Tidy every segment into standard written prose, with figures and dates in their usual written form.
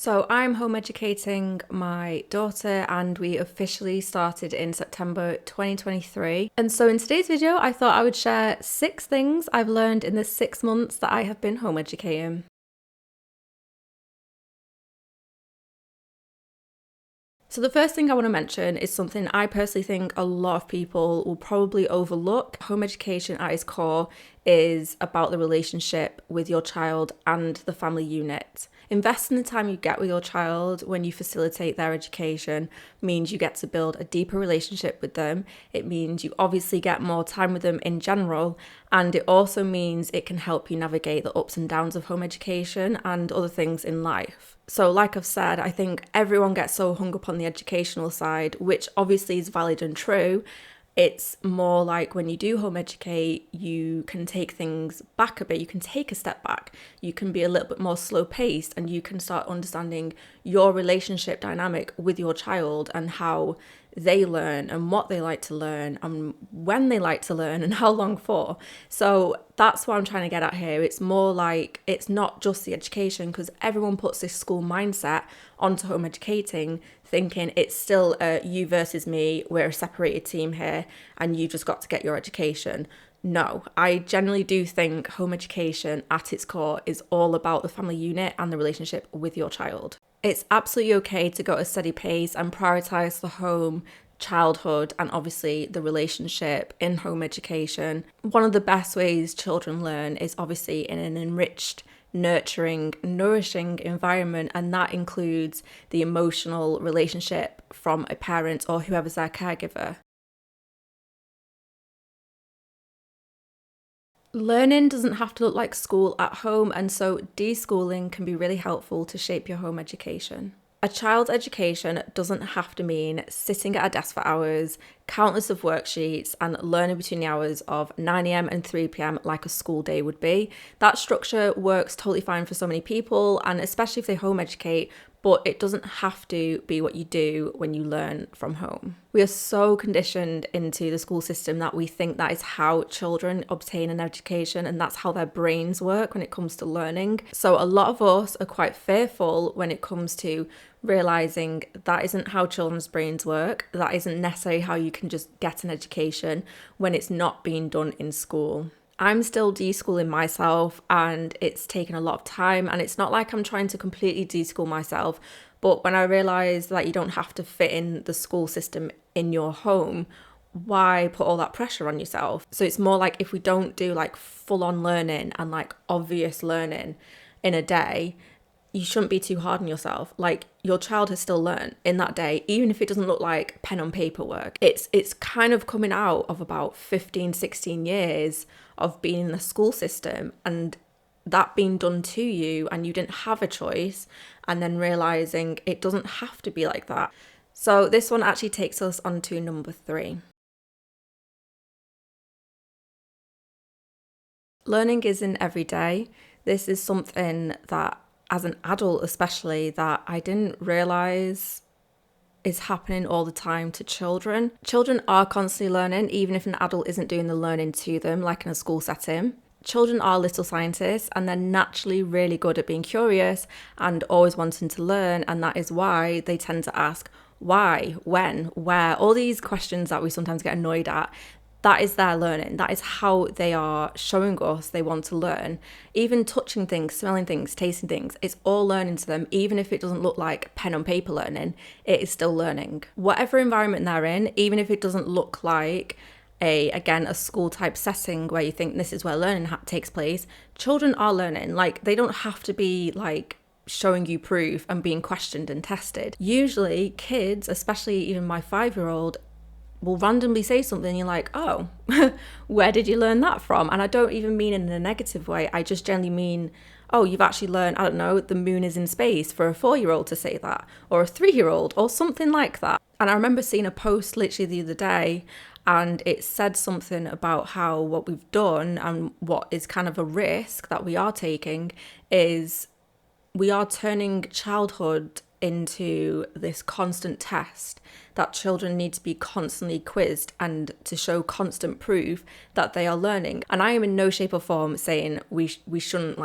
So I'm home educating my daughter and we officially started in September 2023. And so in today's video, I thought I would share 6 things I've learned in the 6 months that I have been home educating. So the first thing I want to mention is something I personally think a lot of people will probably overlook. Home education at its core is about the relationship with your child and the family unit. Investing the time you get with your child when you facilitate their education means you get to build a deeper relationship with them. It means you obviously get more time with them in general, and it also means it can help you navigate the ups and downs of home education and other things in life. So like I've said, I think everyone gets so hung up on the educational side, which obviously is valid and true. It's more like when you do home educate, you can take things back a bit, you can take a step back, you can be a little bit more slow paced, and you can start understanding your relationship dynamic with your child and how they learn and what they like to learn and when they like to learn and how long for. So that's what I'm trying to get at here. It's more like it's not just the education, because everyone puts this school mindset onto home educating thinking it's still you versus me, we're a separated team here and you just got to get your education. No, I generally do think home education at its core is all about the family unit and the relationship with your child. It's absolutely okay to go at a steady pace and prioritise the home, childhood, and obviously the relationship in home education. One of the best ways children learn is obviously in an enriched, nurturing, nourishing environment, and that includes the emotional relationship from a parent or whoever's their caregiver. Learning doesn't have to look like school at home, and so deschooling can be really helpful to shape your home education. A child's education doesn't have to mean sitting at a desk for hours, countless of worksheets, and learning between the hours of 9 a.m. and 3 p.m. like a school day would be. That structure works totally fine for so many people, and especially if they home educate, but it doesn't have to be what you do when you learn from home. We are so conditioned into the school system that we think that is how children obtain an education and that's how their brains work when it comes to learning. So a lot of us are quite fearful when it comes to realizing that isn't how children's brains work. That isn't necessarily how you can just get an education when it's not being done in school. I'm still deschooling myself and it's taken a lot of time, and it's not like I'm trying to completely deschool myself, but when I realised that you don't have to fit in the school system in your home, why put all that pressure on yourself? So it's more like if we don't do like full on learning and like obvious learning in a day, you shouldn't be too hard on yourself. Like your child has still learned in that day, even if it doesn't look like pen on paper work. It's kind of coming out of about 15, 16 years of being in the school system and that being done to you and you didn't have a choice, and then realizing it doesn't have to be like that. So this one actually takes us on to number 3. Learning isn't every day. This is something that as an adult especially that I didn't realize is happening all the time to children. Children are constantly learning, even if an adult isn't doing the learning to them, like in a school setting. Children are little scientists and they're naturally really good at being curious and always wanting to learn, and that is why they tend to ask why, when, where, all these questions that we sometimes get annoyed at. That is their learning. That is how they are showing us they want to learn. Even touching things, smelling things, tasting things, it's all learning to them. Even if it doesn't look like pen on paper learning, it is still learning. Whatever environment they're in, even if it doesn't look like a school type setting where you think this is where learning takes place, children are learning. Like they don't have to be like showing you proof and being questioned and tested. Usually kids, especially even my 5-year-old, will randomly say something and you're like, oh, where did you learn that from? And I don't even mean in a negative way. I just generally mean, oh, you've actually learned, I don't know, the moon is in space, for a 4-year-old to say that, or a 3-year-old, or something like that. And I remember seeing a post literally the other day, and it said something about how what we've done and what is kind of a risk that we are taking is we are turning childhood into this constant test that children need to be constantly quizzed and to show constant proof that they are learning. And I am in no shape or form saying we shouldn't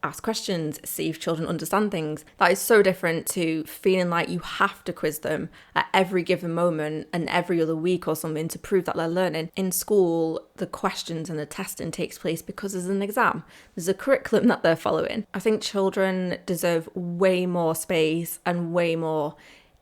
ask questions, see if children understand things. That is so different to feeling like you have to quiz them at every given moment and every other week or something to prove that they're learning. In school, the questions and the testing takes place because there's an exam. There's a curriculum that they're following. I think children deserve way more space and way more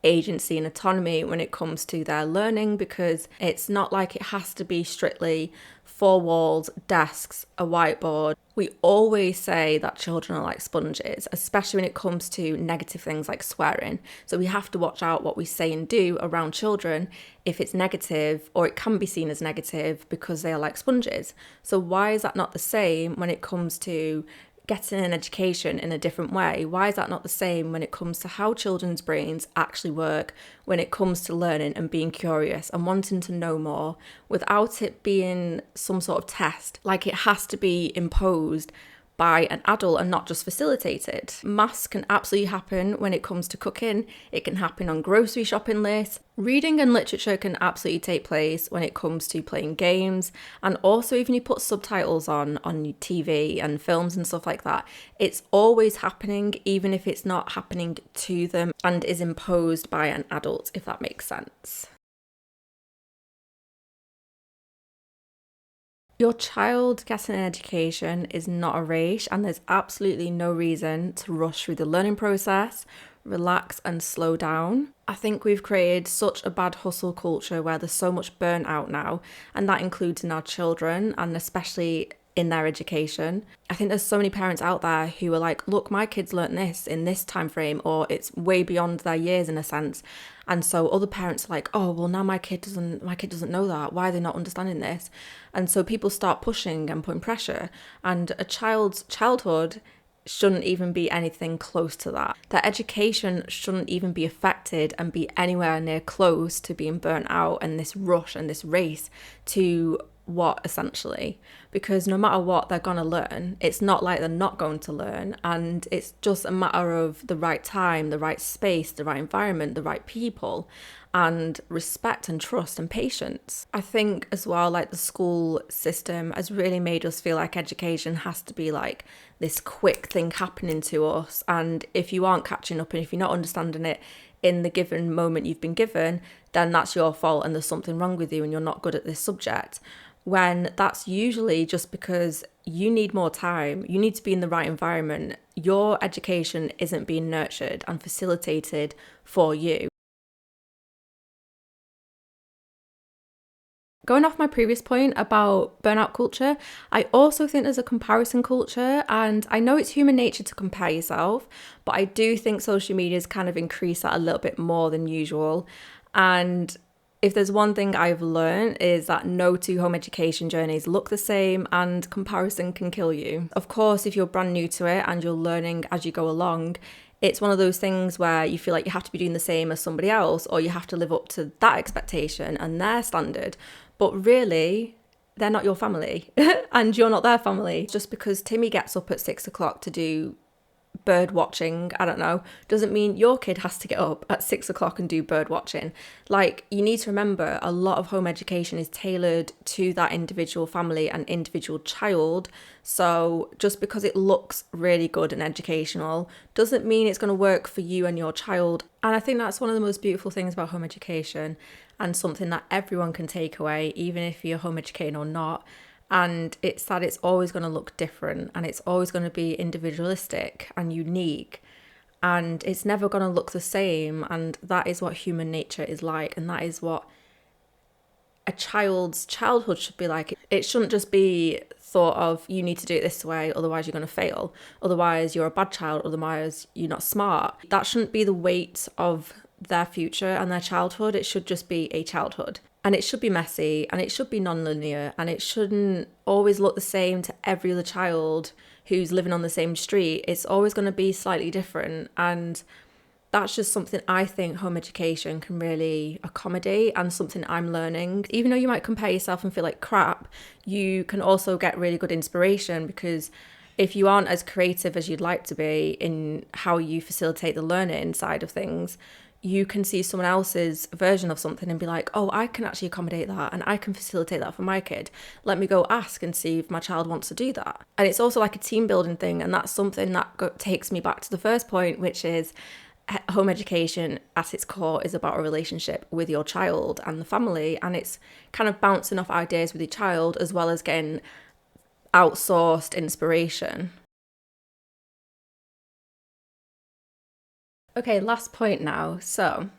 agency and autonomy when it comes to their learning, because it's not like it has to be strictly four walls, desks, a whiteboard. We always say that children are like sponges, especially when it comes to negative things like swearing. So we have to watch out what we say and do around children if it's negative, or it can be seen as negative because they are like sponges. So why is that not the same when it comes to getting an education in a different way? Why is that not the same when it comes to how children's brains actually work, when it comes to learning and being curious and wanting to know more, without it being some sort of test, like it has to be imposed by an adult and not just facilitated? Maths can absolutely happen when it comes to cooking. It can happen on grocery shopping lists. Reading and literature can absolutely take place when it comes to playing games. And also, even you put subtitles on TV and films and stuff like that, it's always happening, even if it's not happening to them and is imposed by an adult, if that makes sense. Your child getting an education is not a race, and there's absolutely no reason to rush through the learning process. Relax and slow down. I think we've created such a bad hustle culture where there's so much burnout now, and that includes in our children and especially in their education. I think there's so many parents out there who are like, look, my kids learnt this in this time frame, or it's way beyond their years in a sense. And so other parents are like, oh, well, now my kid doesn't know that. Why are they not understanding this? And so people start pushing and putting pressure, and a child's childhood shouldn't even be anything close to that. Their education shouldn't even be affected and be anywhere near close to being burnt out and this rush and this race to what, essentially, because no matter what, they're going to learn. It's not like they're not going to learn, and it's just a matter of the right time, the right space, the right environment, the right people, and respect and trust and patience. I think as well, like, the school system has really made us feel like education has to be like this quick thing happening to us, and if you aren't catching up and if you're not understanding it in the given moment you've been given, then that's your fault and there's something wrong with you and you're not good at this subject. When that's usually just because you need more time, you need to be in the right environment. Your education isn't being nurtured and facilitated for you. Going off my previous point about burnout culture, I also think there's a comparison culture, and I know it's human nature to compare yourself, but I do think social media's kind of increased that a little bit more than usual. And if there's one thing I've learned is that no two home education journeys look the same, and comparison can kill you. Of course, if you're brand new to it and you're learning as you go along, it's one of those things where you feel like you have to be doing the same as somebody else, or you have to live up to that expectation and their standard. But really, they're not your family and you're not their family. Just because Timmy gets up at 6 o'clock to do bird watching, I don't know, doesn't mean your kid has to get up at 6 o'clock and do bird watching. Like, you need to remember, a lot of home education is tailored to that individual family and individual child. So just because it looks really good and educational doesn't mean it's going to work for you and your child. And I think that's one of the most beautiful things about home education, and something that everyone can take away, even if you're home educating or not. And it's that it's always going to look different, and it's always going to be individualistic and unique, and it's never going to look the same. And that is what human nature is like, and that is what a child's childhood should be like. It shouldn't just be thought of, you need to do it this way, otherwise you're going to fail, otherwise you're a bad child, otherwise you're not smart. That shouldn't be the weight of their future and their childhood. It should just be a childhood. And it should be messy, and it should be non-linear, and it shouldn't always look the same to every other child who's living on the same street. It's always going to be slightly different. And that's just something I think home education can really accommodate, and something I'm learning. Even though you might compare yourself and feel like crap, you can also get really good inspiration, because if you aren't as creative as you'd like to be in how you facilitate the learning side of things, you can see someone else's version of something and be like, oh, I can actually accommodate that and I can facilitate that for my kid. Let me go ask and see if my child wants to do that. And it's also like a team building thing. And that's something that takes me back to the first point, which is home education at its core is about a relationship with your child and the family. And it's kind of bouncing off ideas with your child as well as getting outsourced inspiration. Okay, last point now. So,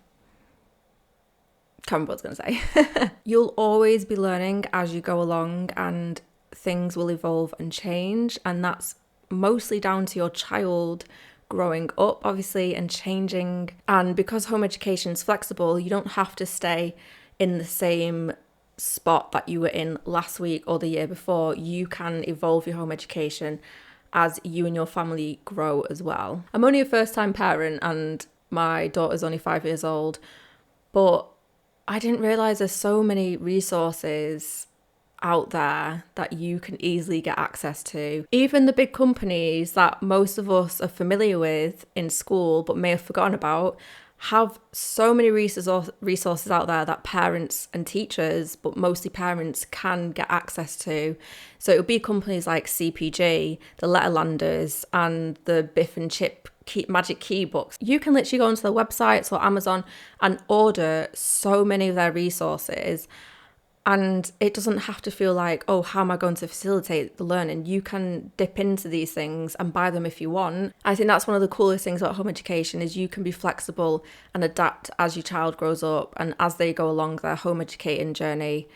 can't remember what I was going to say. You'll always be learning as you go along and things will evolve and change. And that's mostly down to your child growing up, obviously, and changing. And because home education is flexible, you don't have to stay in the same spot that you were in last week or the year before. You can evolve your home education as you and your family grow as well. I'm only a first-time parent and my daughter's only 5 years old, but I didn't realise there's so many resources out there that you can easily get access to. Even the big companies that most of us are familiar with in school but may have forgotten about have so many resources out there that parents and teachers, but mostly parents, can get access to. So it would be companies like CPG, the Letterlanders, and the Biff and Chip Magic Key books. You can literally go onto their websites or Amazon and order so many of their resources. And it doesn't have to feel like, oh, how am I going to facilitate the learning? You can dip into these things and buy them if you want. I think that's one of the coolest things about home education is you can be flexible and adapt as your child grows up and as they go along their home educating journey.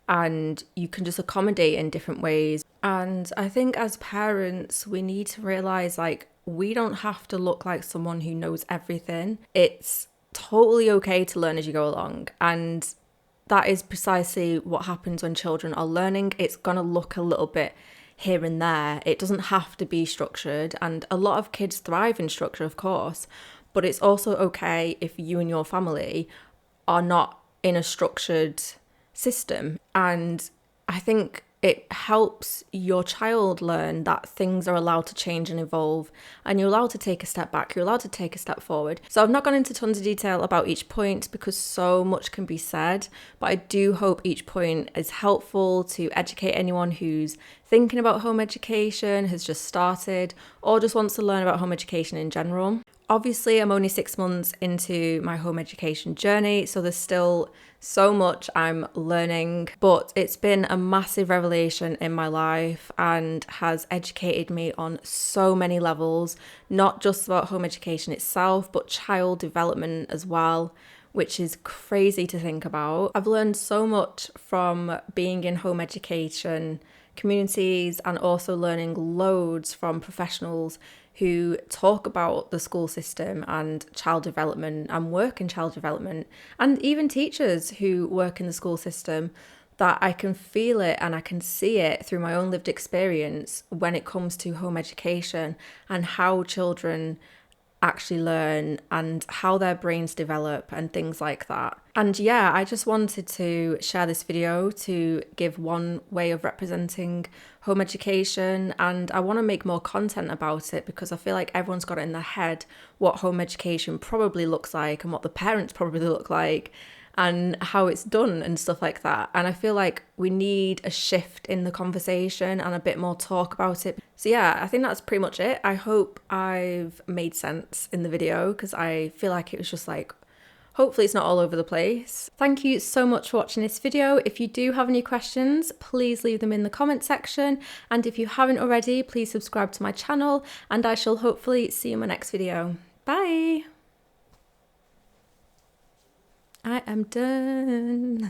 And you can just accommodate in different ways. And I think as parents, we need to realize like we don't have to look like someone who knows everything. It's totally okay to learn as you go along. And that is precisely what happens when children are learning. It's going to look a little bit here and there. It doesn't have to be structured. And a lot of kids thrive in structure, of course. But it's also okay if you and your family are not in a structured system. And I think it helps your child learn that things are allowed to change and evolve, and you're allowed to take a step back, you're allowed to take a step forward. So I've not gone into tons of detail about each point because so much can be said, but I do hope each point is helpful to educate anyone who's thinking about home education, has just started, or just wants to learn about home education in general. Obviously, I'm only 6 months into my home education journey, so there's still so much I'm learning, but it's been a massive revelation in my life and has educated me on so many levels, not just about home education itself, but child development as well, which is crazy to think about. I've learned so much from being in home education communities and also learning loads from professionals who talk about the school system and child development and work in child development, and even teachers who work in the school system, that I can feel it and I can see it through my own lived experience when it comes to home education and how children actually learn and how their brains develop and things like that. And yeah, I just wanted to share this video to give one way of representing home education, and I want to make more content about it because I feel like everyone's got it in their head what home education probably looks like and what the parents probably look like and how it's done and stuff like that. And I feel like we need a shift in the conversation and a bit more talk about it. So yeah, I think that's pretty much it. I hope I've made sense in the video because I feel like it was just like, hopefully it's not all over the place. Thank you so much for watching this video. If you do have any questions, please leave them in the comment section. And if you haven't already, please subscribe to my channel and I shall hopefully see you in my next video. Bye. I am done.